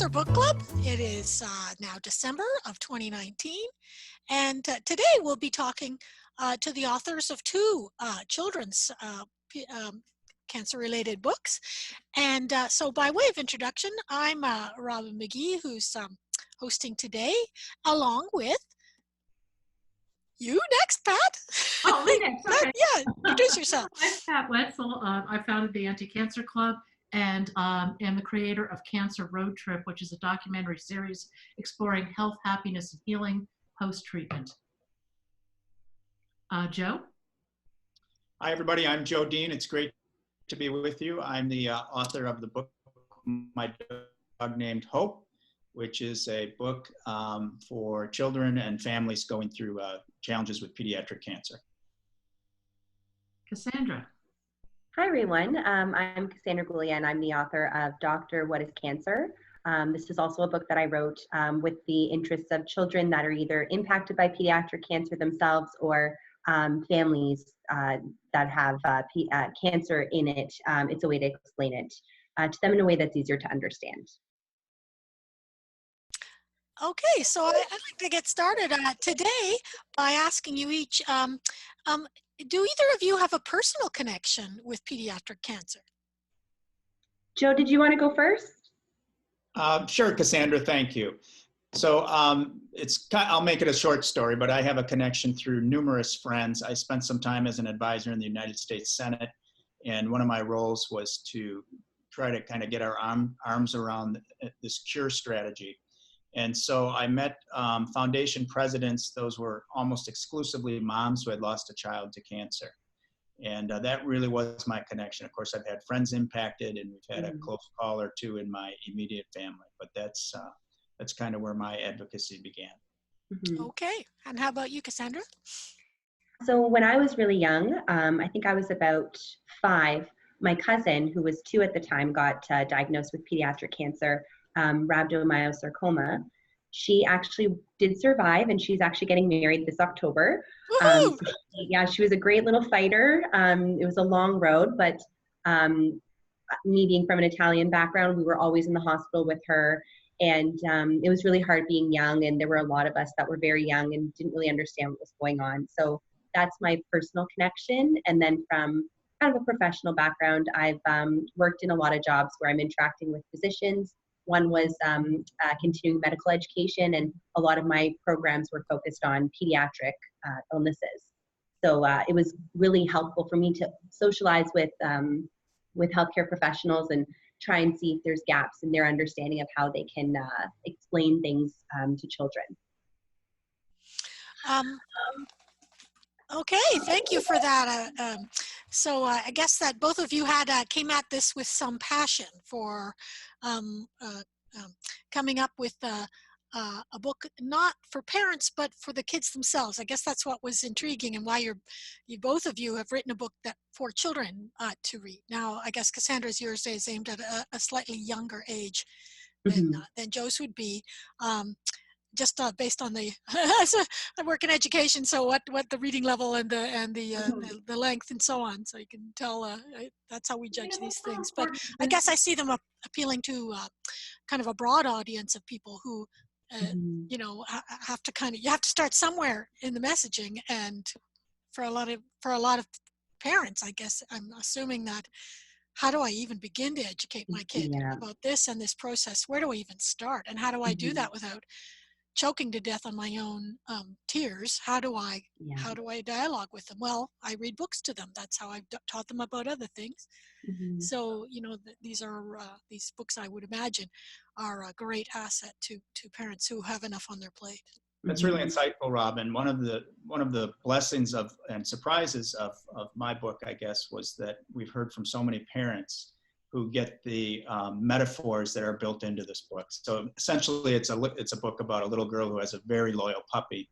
Cancer Book Club. It is now December of 2019, and today we'll be talking to the authors of two children's cancer-related books. And so by way of introduction, I'm Robin McGee, who's hosting today, along with you next, Pat. Oh, me next. Okay. Yeah, introduce yourself. I'm Pat Wetzel. I founded the Anti-Cancer Club and am the creator of Cancer Road Trip, which is a documentary series exploring health, happiness, and healing post-treatment. Joe? Hi, everybody. I'm Joe Dean. It's great to be with you. I'm the author of the book, My Dog Named Hope, which is a book for children and families going through challenges with pediatric cancer. Cassandra? Hi, everyone. I'm Cassandra Goulia, and I'm the author of Dr. What is Cancer? This is also a book that I wrote with the interests of children that are either impacted by pediatric cancer themselves or families that have cancer in it. It's a way to explain it to them in a way that's easier to understand. Okay, so I'd like to get started today by asking you each, do either of you have a personal connection with pediatric cancer? Joe, did you want to go first? Sure, Cassandra, thank you. So I'll make it a short story, but I have a connection through numerous friends. I spent some time as an advisor in the United States Senate, and one of my roles was to try to kind of get our arms around this cure strategy. And so I met foundation presidents. Those were almost exclusively moms who had lost a child to cancer. And that really was my connection. Of course, I've had friends impacted, and we've had a close call or two in my immediate family. But that's kind of where my advocacy began. Okay, and how about you, Cassandra? So when I was really young, I think I was about 5, my cousin, who was 2 at the time, got diagnosed with pediatric cancer. Rhabdomyosarcoma. She actually did survive, and she's actually getting married this October. She was a great little fighter. It was a long road, but me being from an Italian background, we were always in the hospital with her, and it was really hard being young, and there were a lot of us that were very young and didn't really understand what was going on. So that's my personal connection. And then from kind of a professional background, I've worked in a lot of jobs where I'm interacting with physicians. One was continuing medical education, and a lot of my programs were focused on pediatric illnesses. So it was really helpful for me to socialize with healthcare professionals and try and see if there's gaps in their understanding of how they can explain things to children. Okay, thank you for that. So I guess that both of you came at this with some passion for coming up with a book not for parents but for the kids themselves. I guess that's what was intriguing, and why you both of you have written a book that for children to read. Now, I guess Cassandra's yours is aimed at a slightly younger age than Joe's would be. Just based on the I work in education, so what the reading level and the length and so on, so you can tell that's how we judge these things. But I guess I see them appealing to kind of a broad audience of people who you know, you have to start somewhere in the messaging, and for a lot of parents, I guess I'm assuming that, how do I even begin to educate my kid about this and this process? Where do I even start, and how do I do that without choking to death on my own tears? How do I dialogue with them? Well, I read books to them. That's how I've taught them about other things. So, you know, these books, I would imagine, are a great asset to parents who have enough on their plate. That's really insightful, Robin. One of the blessings and surprises of my book, I guess, was that we've heard from so many parents who get the metaphors that are built into this book. So essentially, it's a book about a little girl who has a very loyal puppy,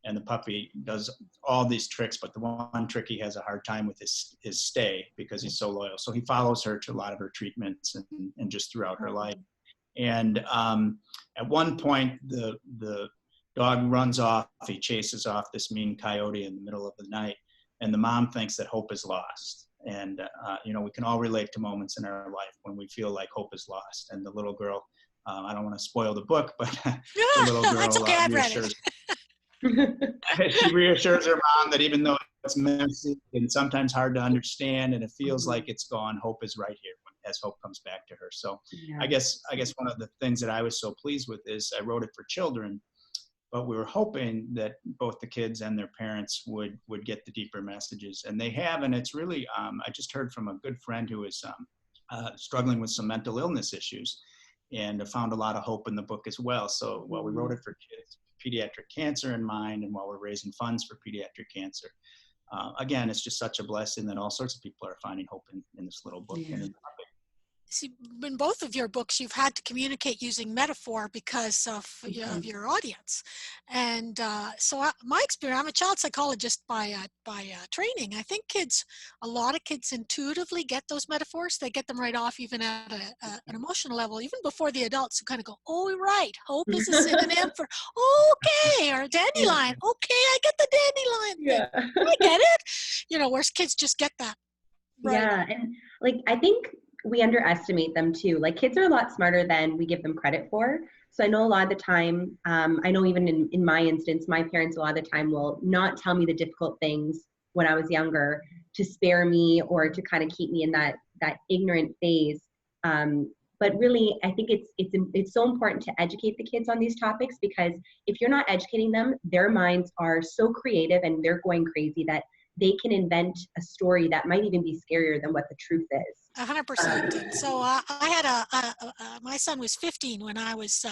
and the puppy does all these tricks, but the one trick he has a hard time with is stay, because he's so loyal. So he follows her to a lot of her treatments and just throughout her life. And at one point, the dog runs off. He chases off this mean coyote in the middle of the night, and the mom thinks that hope is lost. And, you know, we can all relate to moments in our life when we feel like hope is lost. And the little girl I don't want to spoil the book, but the little That's girl okay. I've read reassures it. she reassures her mom that even though it's messy and sometimes hard to understand, and it feels like it's gone, hope is right here as hope comes back to her. So Yeah. I guess one of the things that I was so pleased with is I wrote it for children, but we were hoping that both the kids and their parents would get the deeper messages, and they have. And it's really, I just heard from a good friend who is struggling with some mental illness issues, and found a lot of hope in the book as well. So while we wrote it for kids, pediatric cancer in mind, and while we're raising funds for pediatric cancer, again, it's just such a blessing that all sorts of people are finding hope in this little book. Yeah. And See, in both of your books, you've had to communicate using metaphor because of, of your audience. And my experience, I'm a child psychologist by training. I think a lot of kids intuitively get those metaphors. They get them right off, even at an emotional level, even before the adults who kind of go, oh, right, hope is a synonym for, okay, or dandelion. Okay, I get the dandelion thing. Yeah. I get it. Whereas kids just get that right away. Yeah, and like I think we underestimate them too. Like kids are a lot smarter than we give them credit for. So I know a lot of the time, I know even in my instance, my parents a lot of the time will not tell me the difficult things when I was younger to spare me or to kind of keep me in that ignorant phase. But really, I think it's so important to educate the kids on these topics, because if you're not educating them, their minds are so creative and they're going crazy that they can invent a story that might even be scarier than what the truth is. 100%. And so I had my son was 15 when I was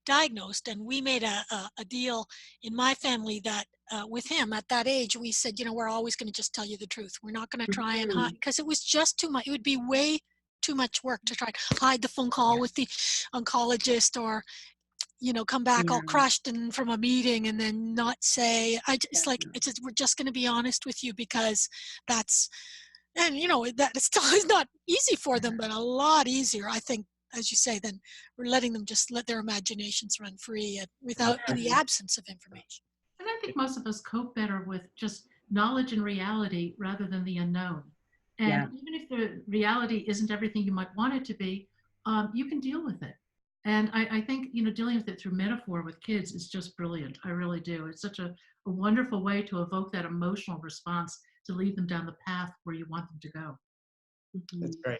diagnosed, and we made a deal in my family that with him at that age, we said, we're always going to just tell you the truth. We're not going to try and hide, because it was just too much. It would be way too much work to try to hide the phone call with the oncologist, or come back all crushed and from a meeting and then not say. We're just going to be honest with you, because that's, and that still is not easy for them, but a lot easier, I think, as you say, than we're letting them just let their imaginations run free without in the absence of information. And I think most of us cope better with just knowledge and reality rather than the unknown. And even if the reality isn't everything you might want it to be, you can deal with it. And I think, dealing with it through metaphor with kids is just brilliant. I really do. It's such a wonderful way to evoke that emotional response, to lead them down the path where you want them to go. That's great.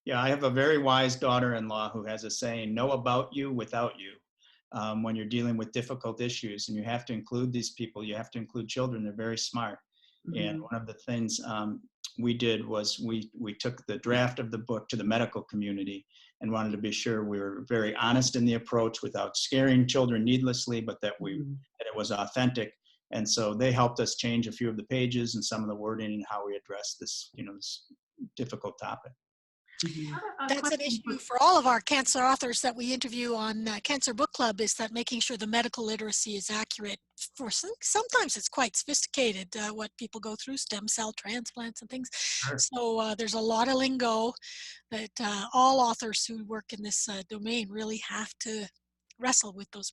Yeah, I have a very wise daughter-in-law who has a saying, know about you without you. When you're dealing with difficult issues, and you have to include these people, you have to include children, they're very smart. And one of the things we did was we took the draft of the book to the medical community and wanted to be sure we were very honest in the approach without scaring children needlessly, but that it was authentic. And so they helped us change a few of the pages and some of the wording and how we address this, this difficult topic. That's an issue for all of our cancer authors that we interview on Cancer Book Club, is that making sure the medical literacy is accurate. Sometimes it's quite sophisticated, what people go through, stem cell transplants and things. Sure. So there's a lot of lingo that all authors who work in this domain really have to wrestle with, those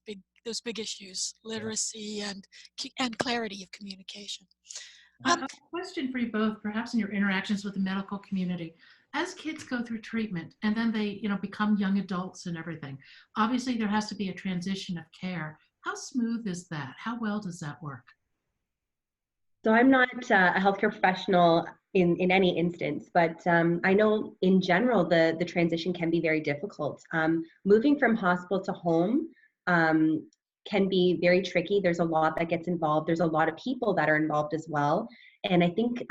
big issues, literacy and clarity of communication. A question for you both, perhaps in your interactions with the medical community. As kids go through treatment and then they, become young adults and everything, obviously there has to be a transition of care. How smooth is that? How well does that work? So I'm not a healthcare professional in any instance, but I know in general the transition can be very difficult. Moving from hospital to home can be very tricky. There's a lot that gets involved. There's a lot of people that are involved as well. And I think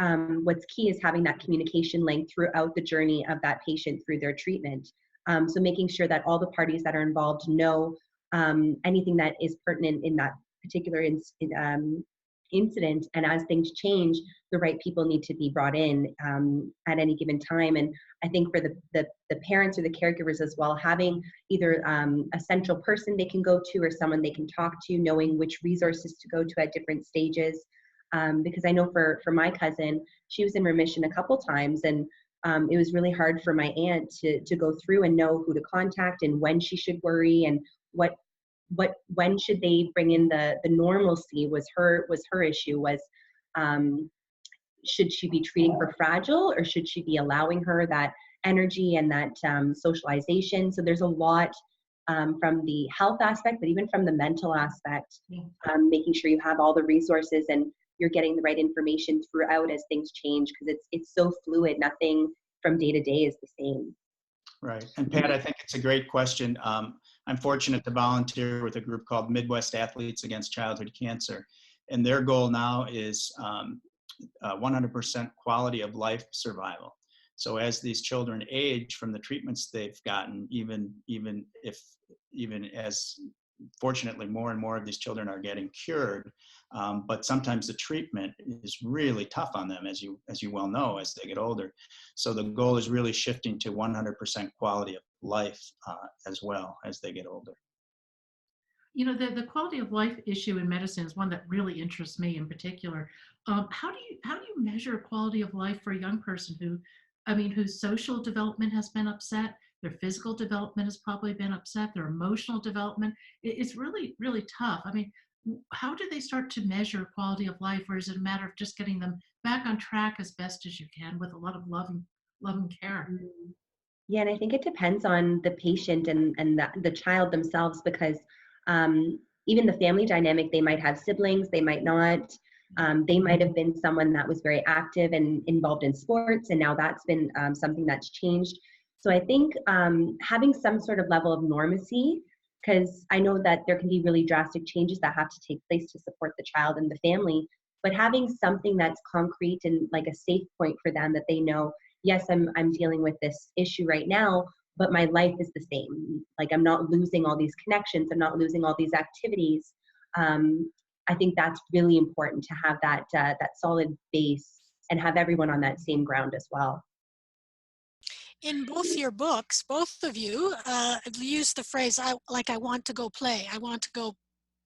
what's key is having that communication link throughout the journey of that patient through their treatment. So making sure that all the parties that are involved know anything that is pertinent in that particular incident. And as things change, the right people need to be brought in at any given time. And I think for the parents or the caregivers as well, having either a central person they can go to or someone they can talk to, knowing which resources to go to at different stages. Because I know for my cousin, she was in remission a couple times, and it was really hard for my aunt to go through and know who to contact and when she should worry and when should they bring in the normalcy was her issue was should she be treating her fragile, or should she be allowing her that energy and that socialization. So there's a lot from the health aspect, but even from the mental aspect, Yeah. making sure you have all the resources and you're getting the right information throughout as things change, because it's so fluid. Nothing from day to day is the same. Right. And Pat, I think it's a great question. I'm fortunate to volunteer with a group called Midwest Athletes Against Childhood Cancer. And their goal now is 100% quality of life survival. So as these children age from the treatments they've gotten, even as fortunately more and more of these children are getting cured, but sometimes the treatment is really tough on them, as you well know, as they get older. So the goal is really shifting to 100% quality of life as well as they get older. You know, the quality of life issue in medicine is one that really interests me in particular. How do you measure quality of life for a young person whose social development has been upset, their physical development has probably been upset, their emotional development? It's really, really tough. I mean, how do they start to measure quality of life, or is it a matter of just getting them back on track as best as you can with a lot of love and care? Yeah, and I think it depends on the patient and the child themselves, because even the family dynamic, they might have siblings, they might not. They might have been someone that was very active and involved in sports, and now that's been something that's changed. So I think having some sort of level of normacy, because I know that there can be really drastic changes that have to take place to support the child and the family, but having something that's concrete and like a safe point for them, that they know, yes, I'm dealing with this issue right now, but my life is the same. Like, I'm not losing all these connections, I'm not losing all these activities. I think that's really important, to have that solid base and have everyone on that same ground as well. In both your books, both of you use the phrase, I want to go play. I want to go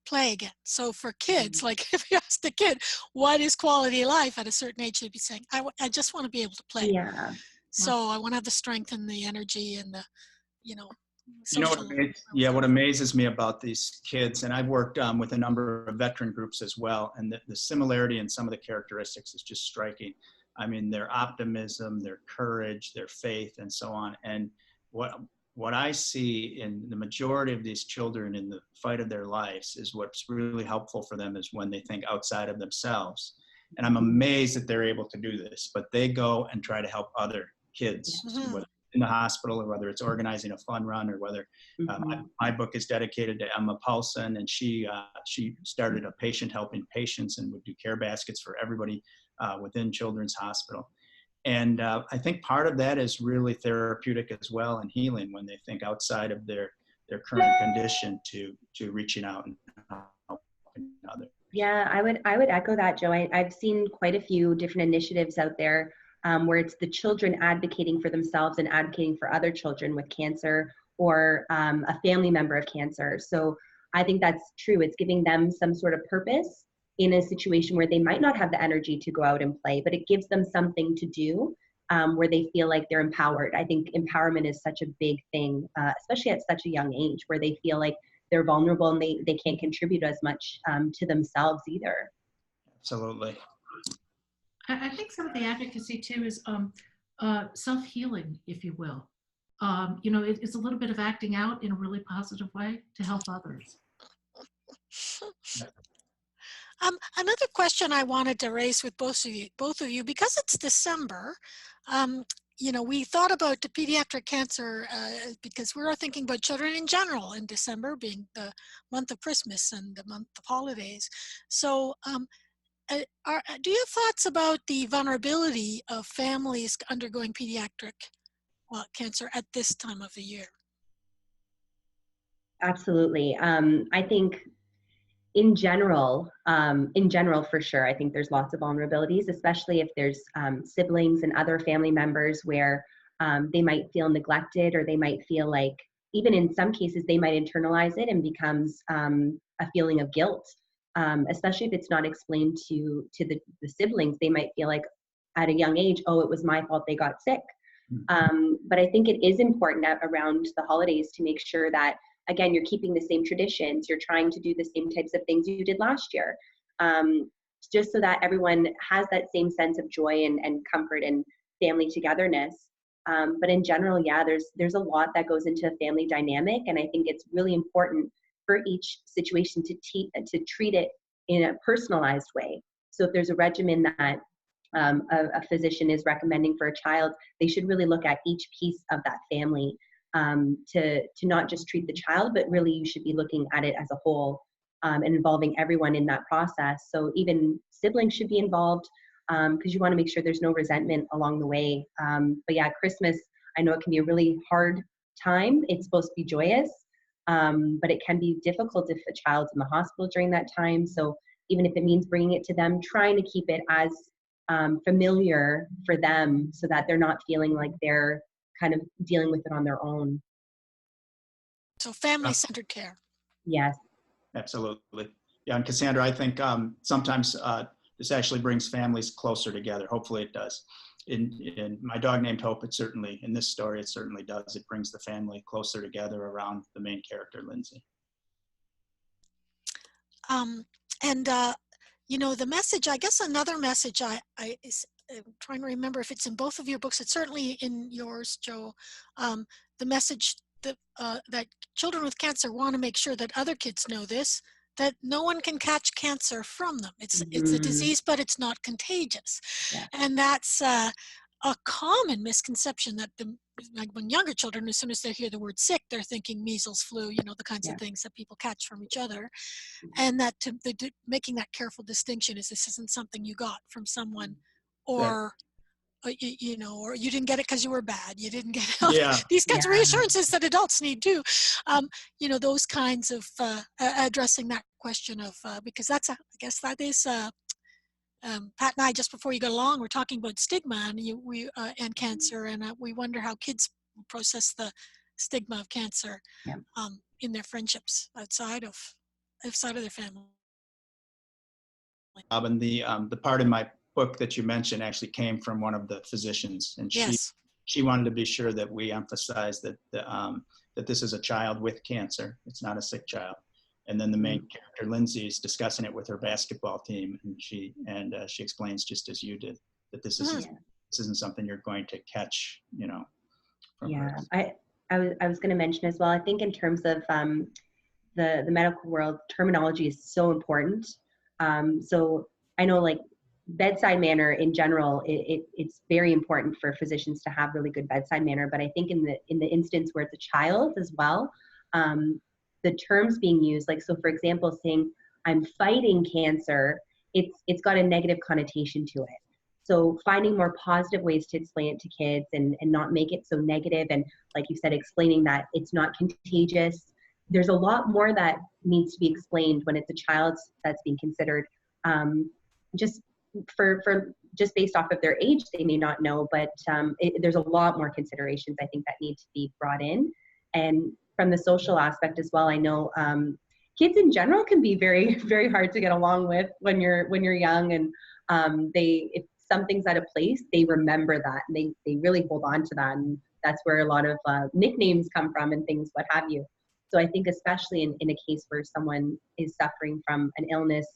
play again. So for kids, like if you ask the kid, what is quality life at a certain age, they'd be saying, I just want to be able to play. Yeah. So I want to have the strength and the energy and the, you know, You know social. what amazes me about these kids, and I've worked with a number of veteran groups as well, and the similarity in some of the characteristics is just striking. I mean, their optimism, their courage, their faith, and so on. And what I see in the majority of these children in the fight of their lives is what's really helpful for them is when they think outside of themselves. And I'm amazed that they're able to do this, but they go and try to help other kids, whether in the hospital or whether it's organizing a fun run, or whether my book is dedicated to Emma Paulson, and she started a patient helping patients and would do care baskets for everybody within Children's Hospital. And I think part of that is really therapeutic as well, and healing, when they think outside of their current condition to reaching out and helping others. Yeah, I would echo that, Joe. I've seen quite a few different initiatives out there where it's the children advocating for themselves and advocating for other children with cancer, or a family member of cancer. So I think that's true. It's giving them some sort of purpose in a situation where they might not have the energy to go out and play, but it gives them something to do where they feel like they're empowered. I think empowerment is such a big thing, especially at such a young age, where they feel like they're vulnerable and they can't contribute as much to themselves either. Absolutely. I think some of the advocacy too is self-healing, if you will. It's a little bit of acting out in a really positive way to help others. Another question I wanted to raise with both of you, because it's December, we thought about the pediatric cancer because we were thinking about children in general in December being the month of Christmas and the month of holidays. So do you have thoughts about the vulnerability of families undergoing pediatric cancer at this time of the year? Absolutely. I think in general, for sure, I think there's lots of vulnerabilities, especially if there's siblings and other family members where they might feel neglected, or they might feel like, even in some cases, they might internalize it and becomes a feeling of guilt, especially if it's not explained to the siblings. They might feel like at a young age, oh, it was my fault they got sick. But I think it is important around the holidays to make sure that, again, you're keeping the same traditions, you're trying to do the same types of things you did last year, just so that everyone has that same sense of joy and comfort and family togetherness. But in general, yeah, there's a lot that goes into a family dynamic, and I think it's really important for each situation to treat it in a personalized way. So if there's a regimen that a physician is recommending for a child, they should really look at each piece of that family, to not just treat the child, but really you should be looking at it as a whole, and involving everyone in that process. So even siblings should be involved, because you want to make sure there's no resentment along the way. But yeah, Christmas, I know it can be a really hard time. It's supposed to be joyous, but it can be difficult if a child's in the hospital during that time. So even if it means bringing it to them, trying to keep it as familiar for them so that they're not feeling like they're kind of dealing with it on their own. So family-centered care. Yes. Absolutely. Yeah, and Cassandra, I think sometimes this actually brings families closer together. Hopefully it does. In My Dog Named Hope, it certainly, in this story, it certainly does. It brings the family closer together around the main character, Lindsay. And the message, I guess another message I'm trying to remember if it's in both of your books. It's certainly in yours, Joe. The message that children with cancer want to make sure that other kids know this, that no one can catch cancer from them. It's a disease, but it's not contagious. Yeah. And that's a common misconception that like when younger children, as soon as they hear the word sick, they're thinking measles, flu, the kinds of things that people catch from each other. And that making that careful distinction is this isn't something you got from someone, or or you didn't get it because you were bad. You didn't get it. Yeah. These kinds of reassurances that adults need too. Those kinds of addressing that question of because I guess that is. Pat and I, just before you got along, we're talking about stigma and cancer, and we wonder how kids process the stigma of cancer in their friendships outside of their family. And the part in my book that you mentioned actually came from one of the physicians, and she wanted to be sure that we emphasize that that this is a child with cancer. It's not a sick child. And then the main character, Lindsay, is discussing it with her basketball team, and she explains, just as you did, that this isn't something you're going to catch, from her. I was going to mention as well, I think in terms of the medical world, terminology is so important. So I know, like, bedside manner in general, it's very important for physicians to have really good bedside manner. But I think in the instance where it's a child as well, the terms being used, like, so for example, saying I'm fighting cancer, it's got a negative connotation to it. So finding more positive ways to explain it to kids and not make it so negative, and like you said, explaining that it's not contagious. There's a lot more that needs to be explained when it's a child that's being considered. Just just based off of their age, they may not know, but there's a lot more considerations I think that need to be brought in. And from the social aspect as well, I know kids in general can be very, very hard to get along with when you're young, and if something's out of place, they remember that, and they really hold on to that, and that's where a lot of nicknames come from and things, what have you. So I think especially in a case where someone is suffering from an illness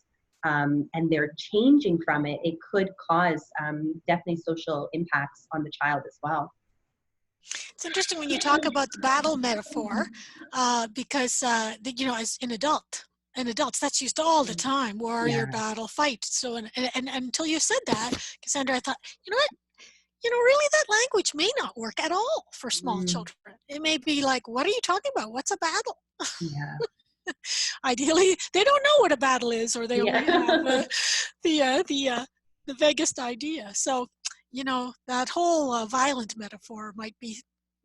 and they're changing from it, it could cause definitely social impacts on the child as well. It's interesting when you talk about the battle metaphor, because as in adults, that's used all the time: warrior, battle, fight. So and until you said that, Cassandra, I thought, really that language may not work at all for small children. It may be like, what are you talking about? What's a battle? Yeah. Ideally, they don't know what a battle is, or they only have the vaguest idea. So, that whole violent metaphor might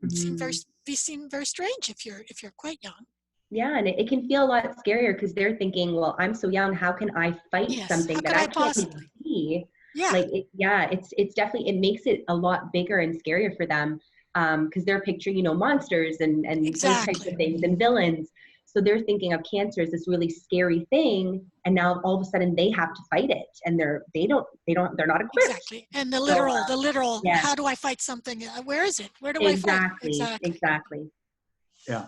seem very strange if you're quite young. Yeah, and it can feel a lot scarier because they're thinking, well, I'm so young, how can I fight something that I can't see? Yeah. Like, it's definitely, it makes it a lot bigger and scarier for them because they're picturing, monsters and those types of things and villains. So they're thinking of cancer as this really scary thing, and now all of a sudden they have to fight it, and they're not equipped. Exactly. And the literal. How do I fight something? Where is it? Where do I fight? Exactly. Yeah,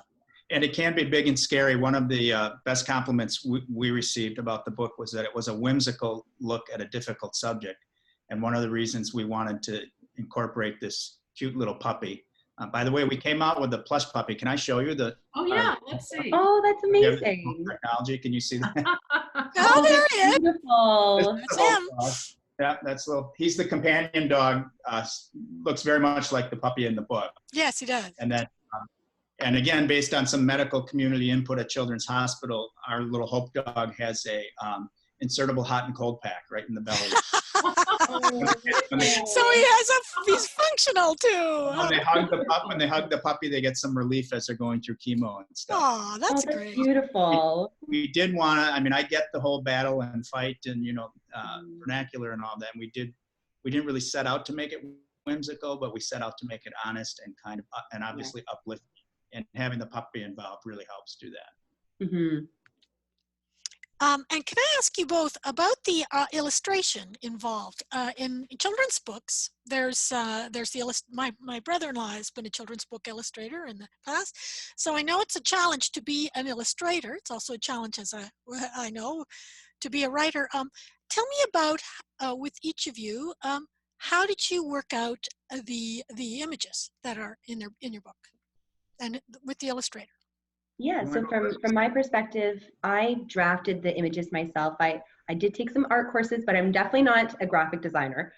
and it can be big and scary. One of the best compliments we received about the book was that it was a whimsical look at a difficult subject, and one of the reasons we wanted to incorporate this cute little puppy. By the way, we came out with a plush puppy. Can I show you the? Oh yeah, let's see. Oh, that's We have amazing. technology. Can you see that? Oh, Oh, there that's he is. beautiful. This is That's the him. dog. Yeah, that's little. He's the companion dog. Looks very much like the puppy in the book. Yes, he does. And then, and again, based on some medical community input at Children's Hospital, our little Hope dog has a insertable hot and cold pack right in the belly. So he's functional too. When they hug the puppy, they get some relief as they're going through chemo and stuff. Oh, that's Oh, that's great. beautiful. We did want to. I mean, I get the whole battle and fight and vernacular and all that. And we didn't really set out to make it whimsical, but we set out to make it honest and kind of and obviously uplifting. And having the puppy involved really helps do that. Mm-hmm. And can I ask you both about the illustration involved in children's books? There's my brother-in-law has been a children's book illustrator in the past, so I know it's a challenge to be an illustrator. It's also a challenge I know to be a writer. Tell me about with each of you. How did you work out the images that are in your book, and with the illustrator? Yeah, so from my perspective, I drafted the images myself. I did take some art courses, but I'm definitely not a graphic designer.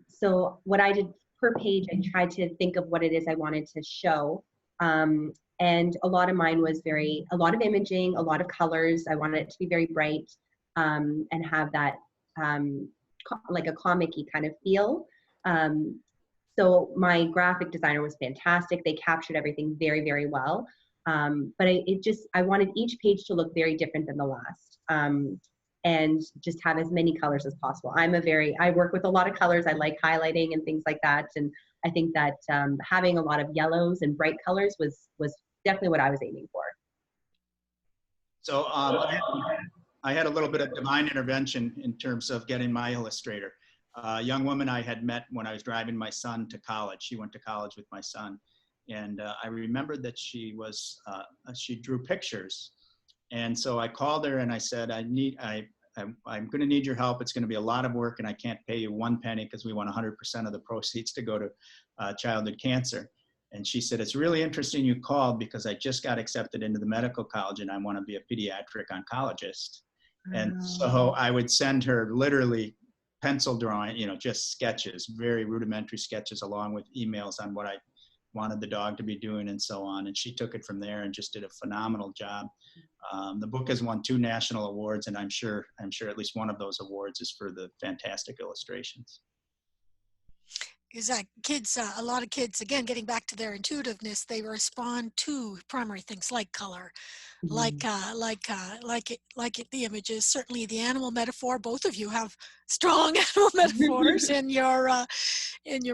So what I did per page, I tried to think of what it is I wanted to show. And a lot of mine was a lot of imaging, a lot of colors. I wanted it to be very bright and have that like a comic-y kind of feel. So my graphic designer was fantastic. They captured everything very, very well. But I wanted each page to look very different than the last, and just have as many colors as possible. I work with a lot of colors. I like highlighting and things like that. And I think that having a lot of yellows and bright colors was definitely what I was aiming for. So I had a little bit of divine intervention in terms of getting my illustrator. A young woman I had met when I was driving my son to college. She went to college with my son. And I remembered that she drew pictures. And so I called her and I said, I'm going to need your help. It's going to be a lot of work and I can't pay you one penny because we want 100% of the proceeds to go to childhood cancer. And she said, it's really interesting you called because I just got accepted into the medical college and I want to be a pediatric oncologist. And so I would send her literally pencil drawing, just sketches, very rudimentary sketches along with emails on what I wanted the dog to be doing and so on. And she took it from there and just did a phenomenal job. The book has won 2 national awards, and I'm sure at least one of those awards is for the fantastic illustrations. Is that kids, a lot of kids, again, getting back to their intuitiveness, they respond to primary things like color, like the images. Certainly the animal metaphor, both of you have strong animal metaphors in your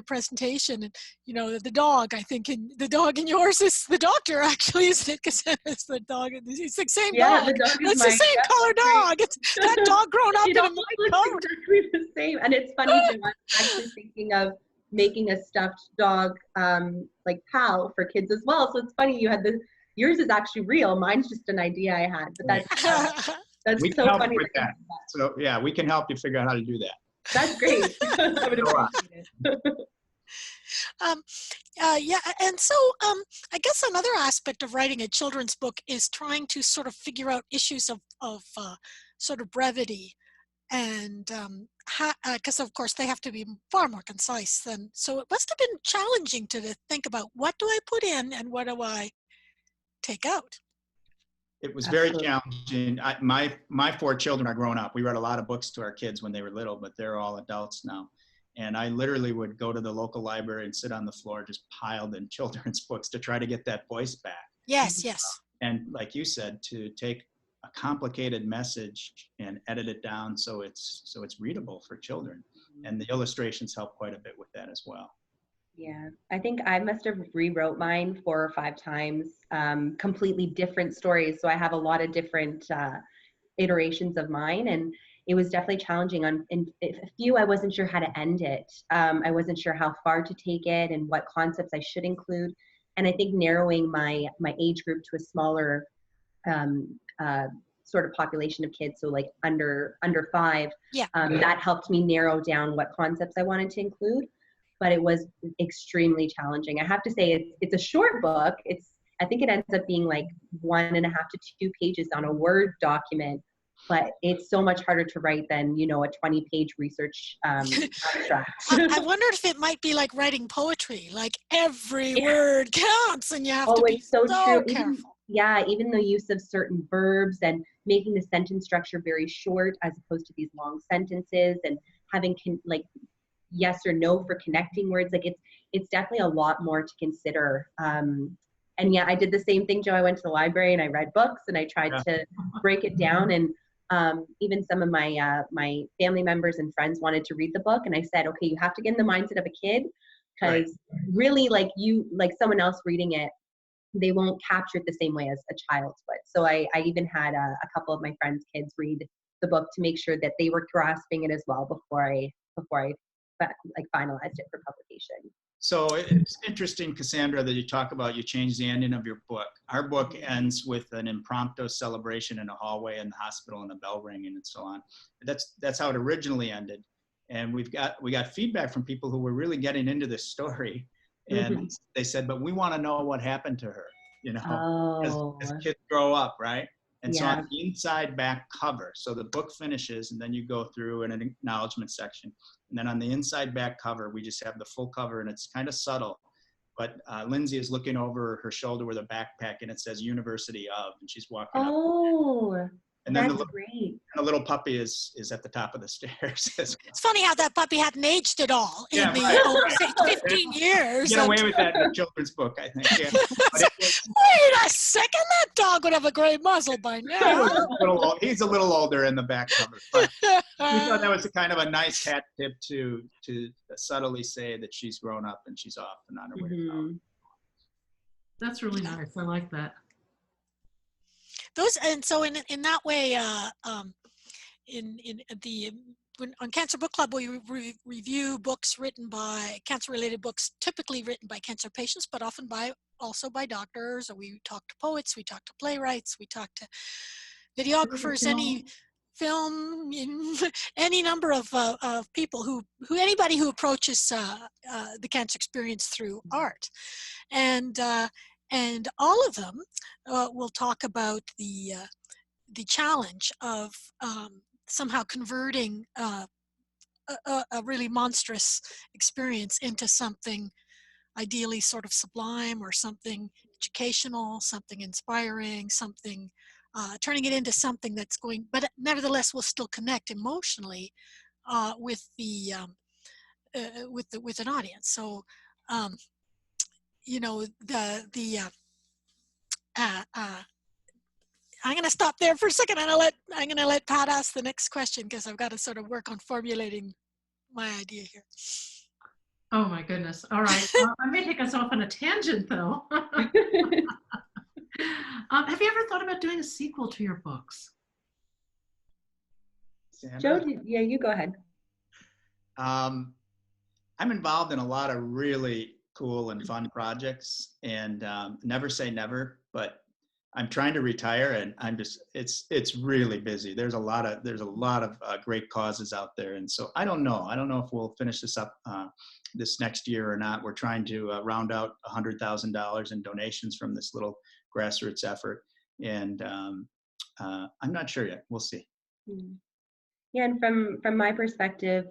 presentation. And the dog, I think the dog in yours is the doctor, actually, isn't it? Because it's the dog, it's the same dog. The dog is it's the same color dog. It's that dog grown up in a white coat. Exactly the same. And it's funny, Joanne, I'm actually thinking of making a stuffed dog like pal for kids as well. So it's funny, yours is actually real. Mine's just an idea I had, but that's we so can help funny. with that. So yeah, we can help you figure out how to do that. That's great. I would appreciate it. And so I guess another aspect of writing a children's book is trying to sort of figure out issues of sort of brevity, and because of course they have to be far more concise than, so it must have been challenging to think about what do I put in and what do I take out. It was very challenging. My 4 children are grown up. We read a lot of books to our kids when they were little, but they're all adults now. And I literally would go to the local library and sit on the floor just piled in children's books to try to get that voice back. Yes. And like you said, to take a complicated message and edit it down so it's readable for children. And the illustrations help quite a bit with that as well. Yeah, I think I must have rewrote mine 4 or 5 times, completely different stories. So I have a lot of different iterations of mine, and it was definitely challenging. In a few, I wasn't sure how to end it. I wasn't sure how far to take it and what concepts I should include. And I think narrowing my age group to a smaller sort of population of kids, so like under 5, that helped me narrow down what concepts I wanted to include. but it was extremely challenging. I have to say it's a short book. I think it ends up being like 1.5 to 2 pages on a Word document, but it's so much harder to write than, you know, a 20-page research abstract. I wonder if it might be like writing poetry, like every Yeah. word counts and you have Oh, to be it's so true. careful. Even the use of certain verbs and making the sentence structure very short as opposed to these long sentences, and having like yes or no for connecting words. Like it's definitely a lot more to consider. And yeah, I did the same thing, Joe. I went to the library and I read books and I tried to break it down. And even some of my my family members and friends wanted to read the book, and I said, okay, you have to get in the mindset of a kid, because really, like someone else reading it, they won't capture it the same way as a child would. So I even had a couple of my friends' kids read the book to make sure that they were grasping it as well before I like finalized it for publication. So it's interesting, Cassandra, that you talk about you changed the ending of your book. Our book ends with an impromptu celebration in a hallway in the hospital and a bell ringing and so on. That's how it originally ended. And we got feedback from people who were really getting into this story. And they said, but we want to know what happened to her, you know, as kids grow up, right? And so on the inside back cover, so the book finishes and then you go through an acknowledgement section. And then on the inside back cover, we just have the full cover, and it's kind of subtle. But Lindsay is looking over her shoulder with a backpack, and it says University of, and she's walking up. Oh, and then that's great. And the little puppy is at the top of the stairs. It's funny how that puppy hadn't aged at all in the 15 years. Get away with that in a children's book, I think. Yeah. Wait a second, that dog would have a great muzzle by now. He's a little older in the back cover. But we thought that was a kind of a nice hat tip to subtly say that she's grown up and she's off and on her way to college. That's really nice. I like that. Those, and so in that way, on Cancer Book Club, we review books written by cancer-related books, typically written by cancer patients, but often also by doctors. Or we talk to poets, we talk to playwrights, we talk to videographers, any film, any number of people anybody who approaches the cancer experience through art, and all of them will talk about the challenge of somehow converting a really monstrous experience into something ideally sort of sublime, or something educational, something inspiring, something turning it into something that's going, but nevertheless will still connect emotionally with an audience. So you know, I'm going to stop there for a second, and I'm going to let Pat ask the next question, because I've got to sort of work on formulating my idea here. Oh my goodness. All right. I may take us off on a tangent though. Have you ever thought about doing a sequel to your books? Joe, yeah, you go ahead. I'm involved in a lot of really cool and fun projects, and never say never, but I'm trying to retire, and it's really busy. There's a lot of great causes out there. And so I don't know if we'll finish this up this next year or not. We're trying to round out $100,000 in donations from this little grassroots effort. And I'm not sure yet. We'll see. Yeah, and from my perspective,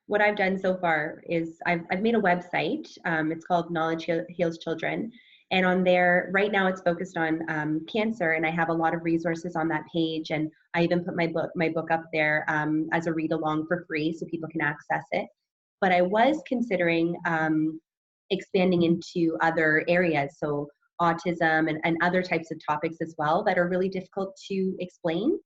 what I've done so far is I've made a website. It's called Knowledge Heals Children. And on there, right now it's focused on cancer, and I have a lot of resources on that page. And I even put my book up there as a read along for free, so people can access it. But I was considering expanding into other areas, so autism and other types of topics as well that are really difficult to explain.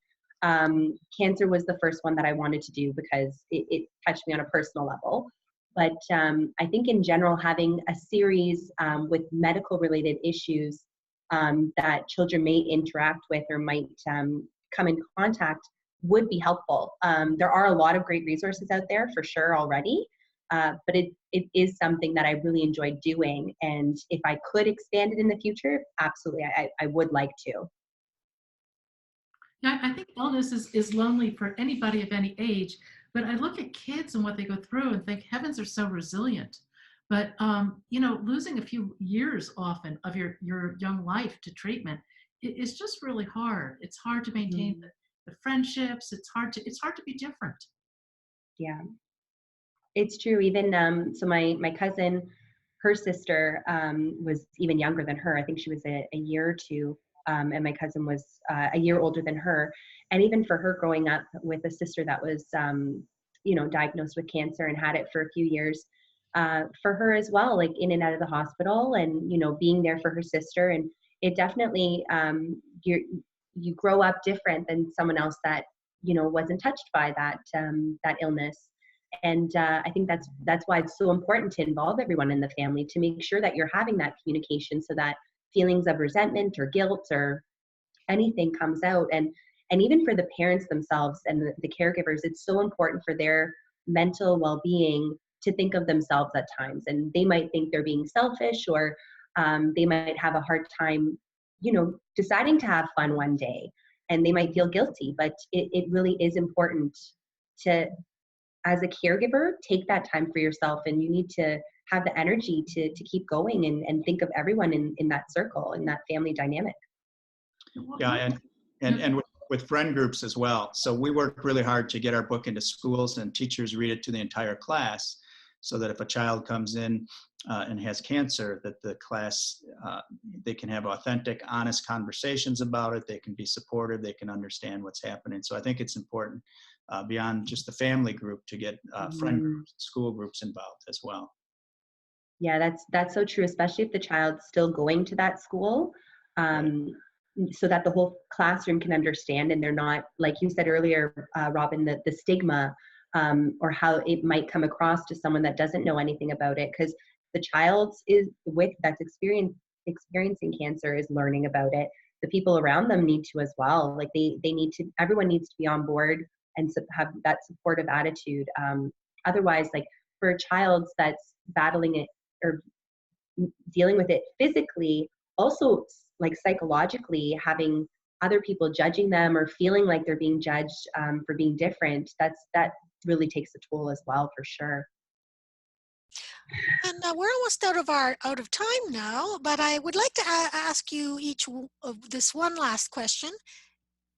Cancer was the first one that I wanted to do because it touched me on a personal level. But I think in general, having a series with medical related issues that children may interact with or might come in contact would be helpful. There are a lot of great resources out there for sure already, but it is something that I really enjoyed doing. And if I could expand it in the future, absolutely, I would like to. Yeah, I think illness is lonely for anybody of any age, But I look at kids and what they go through and think, heavens, are so resilient. But losing a few years often of your young life to treatment is just really hard. It's hard to maintain the friendships. It's hard to be different. Yeah, it's true. Even so my cousin, her sister was even younger than her. I think she was a year or two, and my cousin was a year older than her. And even for her growing up with a sister that was diagnosed with cancer and had it for a few years, for her as well, like in and out of the hospital, and being there for her sister. And it definitely you grow up different than someone else that wasn't touched by that illness. And I think that's why it's so important to involve everyone in the family, to make sure that you're having that communication, so that feelings of resentment or guilt or anything comes out. And even for the parents themselves and the caregivers, it's so important for their mental well-being to think of themselves at times. And they might think they're being selfish, or they might have a hard time deciding to have fun one day, and they might feel guilty. But it really is important to, as a caregiver, take that time for yourself, and you need to have the energy to keep going and think of everyone in that circle, in that family dynamic. Yeah, and with friend groups as well. So we work really hard to get our book into schools, and teachers read it to the entire class, so that if a child comes in and has cancer, that the class, they can have authentic, honest conversations about it. They can be supportive. They can understand what's happening. So I think it's important beyond just the family group to get friend groups, school groups involved as well. Yeah, that's so true, especially if the child's still going to that school, so that the whole classroom can understand, and they're not, like you said earlier, Robin, the stigma or how it might come across to someone that doesn't know anything about it, because the child that's experiencing cancer is learning about it. The people around them need to as well. Like they need to, everyone needs to be on board and have that supportive attitude. Otherwise, like for a child that's battling it or dealing with it physically, also like psychologically, having other people judging them or feeling like they're being judged for being different, that really takes a toll as well, for sure. And we're almost out of time now, but I would like to ask you each of this one last question.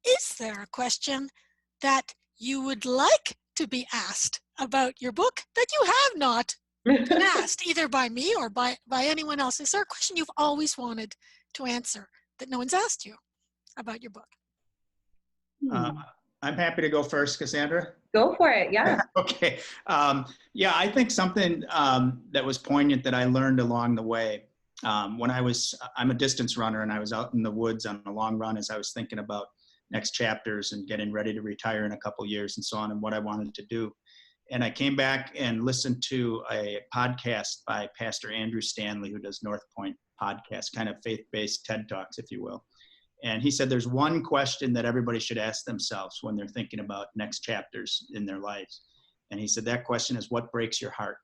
Is there a question that you would like to be asked about your book that you have not been asked, either by me or by anyone else? Is there a question you've always wanted to answer that no one's asked you about your book? I'm happy to go first, Cassandra. Go for it, yeah. Okay. Yeah, I think something that was poignant that I learned along the way, when I'm a distance runner, and I was out in the woods on a long run as I was thinking about next chapters and getting ready to retire in a couple years and so on, and what I wanted to do. And I came back and listened to a podcast by Pastor Andrew Stanley, who does North Point podcast, kind of faith-based TED Talks, if you will. And he said there's one question that everybody should ask themselves when they're thinking about next chapters in their lives. And he said that question is, what breaks your heart?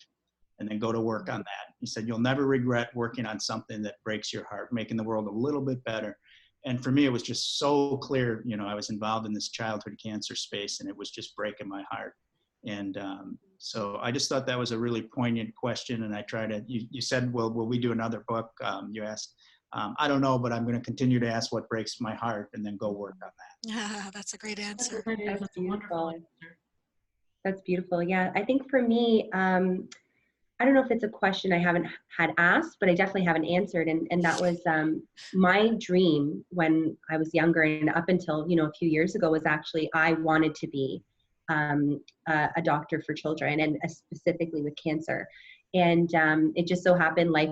And then go to work on that. He said you'll never regret working on something that breaks your heart, making the world a little bit better. And for me, it was just so clear. I was involved in this childhood cancer space, and it was just breaking my heart. And so I just thought that was a really poignant question. And I tried to, you said, well, will we do another book? You asked. I don't know, but I'm going to continue to ask what breaks my heart and then go work on that. Yeah, that's a great answer. That's beautiful. That's beautiful. Yeah, I think for me, I don't know if it's a question I haven't had asked, but I definitely haven't answered. And that was my dream when I was younger and up until, a few years ago, was actually I wanted to be a doctor for children, and specifically with cancer. And it just so happened life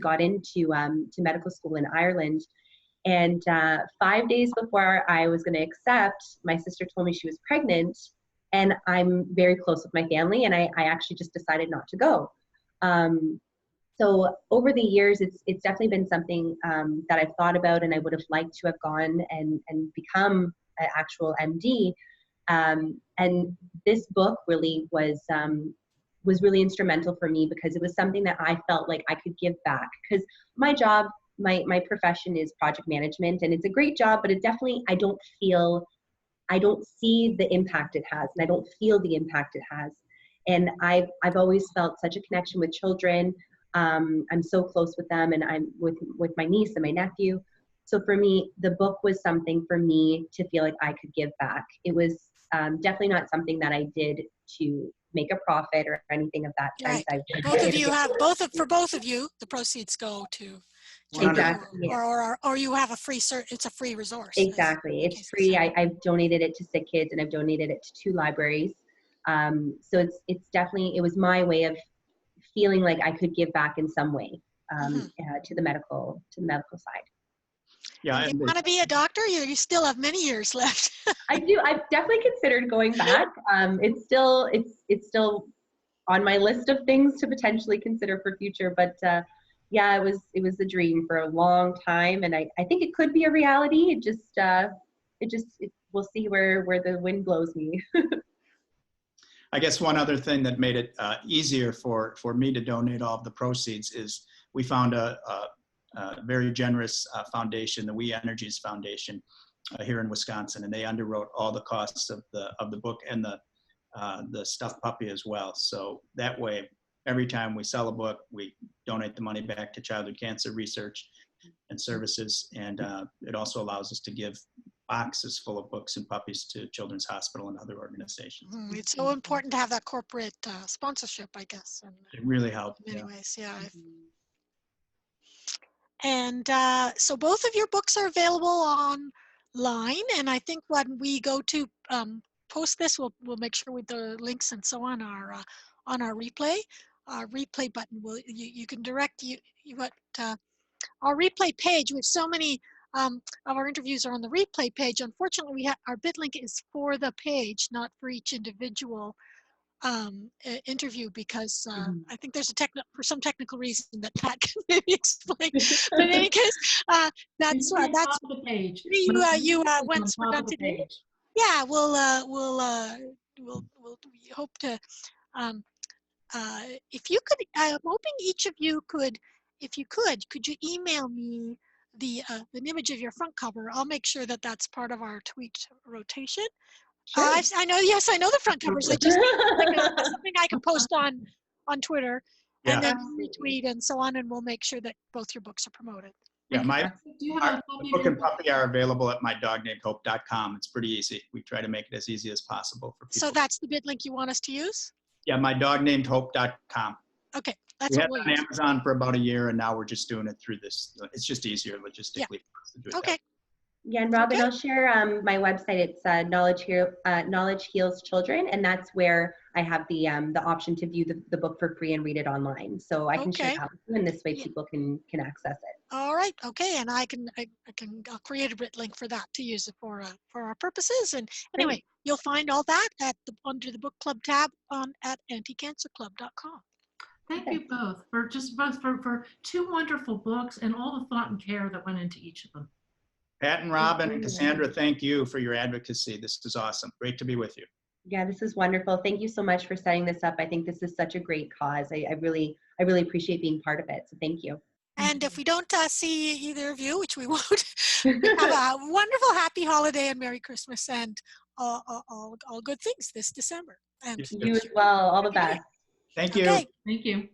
got into to medical school in Ireland. And 5 days before I was going to accept, my sister told me she was pregnant, and I'm very close with my family, and I actually just decided not to go. So over the years, it's definitely been something that I've thought about, and I would have liked to have gone and become an actual MD. And this book really was really instrumental for me, because it was something that I felt like I could give back. Because my job, my profession is project management, and it's a great job, but it definitely, I don't feel I don't see the impact it has, and I don't feel the impact it has. And I've always felt such a connection with children. I'm so close with them, and I'm with my niece and my nephew. So for me, the book was something for me to feel like I could give back. It was definitely not something that I did to make a profit or anything of that sense. Right. I Both of did you it have for both of you, the proceeds go to exactly, yeah. or you have a free it's a free resource. Exactly. It's free. I've donated it to sick kids, and I've donated it to 2 libraries. So it's definitely, it was my way of feeling like I could give back in some way to the medical side. Yeah, And you want to be a doctor? You still have many years left. I do. I've definitely considered going back. It's still on my list of things to potentially consider for future, but yeah, it was a dream for a long time, and I think it could be a reality. We'll see where the wind blows me. I guess one other thing that made it easier for me to donate all of the proceeds is we found a very generous foundation, the We Energies Foundation here in Wisconsin, and they underwrote all the costs of the book and the stuffed puppy as well. So that way, every time we sell a book, we donate the money back to childhood cancer research and services, and it also allows us to give boxes full of books and puppies to Children's Hospital and other organizations. It's so important to have that corporate sponsorship, I guess. And it really helped. In many ways, yeah. And so both of your books are available online, and I think when we go to post this, we'll make sure with the links and so on our replay button. You can direct our replay page. We have so many of our interviews are on the replay page. Unfortunately, our bit link is for the page, not for each individual interview, because I think there's for some technical reason that Pat can maybe explain. But in any case, that's the page. You once we're done today. Yeah, we'll we hope to. If you could, I'm hoping each of you could, if you could you email me an image of your front cover? I'll make sure that that's part of our tweet rotation. Sure. I know. Yes, I know the front covers. I just need something I can post on Twitter, and then retweet and so on, and we'll make sure that both your books are promoted. Yeah, my book and puppy are available at mydognamehope.com. It's pretty easy. We try to make it as easy as possible for people. So that's the bit link you want us to use? Yeah, mydognamehope.com. Okay, that's we what had we'll on use. Amazon for about a year, and now we're just doing it through this. It's just easier logistically for us to do it. Okay. Yeah, and Robin, I'll share my website. It's Knowledge Heals Children, and that's where I have the option to view the book for free and read it online. So I can share that with you, and this way people can access it. All right. Okay, and I'll create a bit link for that to use it for our purposes. And anyway, you'll find all that under the book club tab at anticancerclub.com. Thank you both for for 2 wonderful books and all the thought and care that went into each of them. Pat and Robin and Cassandra, thank you for your advocacy. This is awesome. Great to be with you. Yeah, this is wonderful. Thank you so much for setting this up. I think this is such a great cause. I really appreciate being part of it. So thank you. And if we don't see either of you, which we won't, have a wonderful, happy holiday and Merry Christmas and all good things this December. And you as well. All the best. Thank you. Thank you.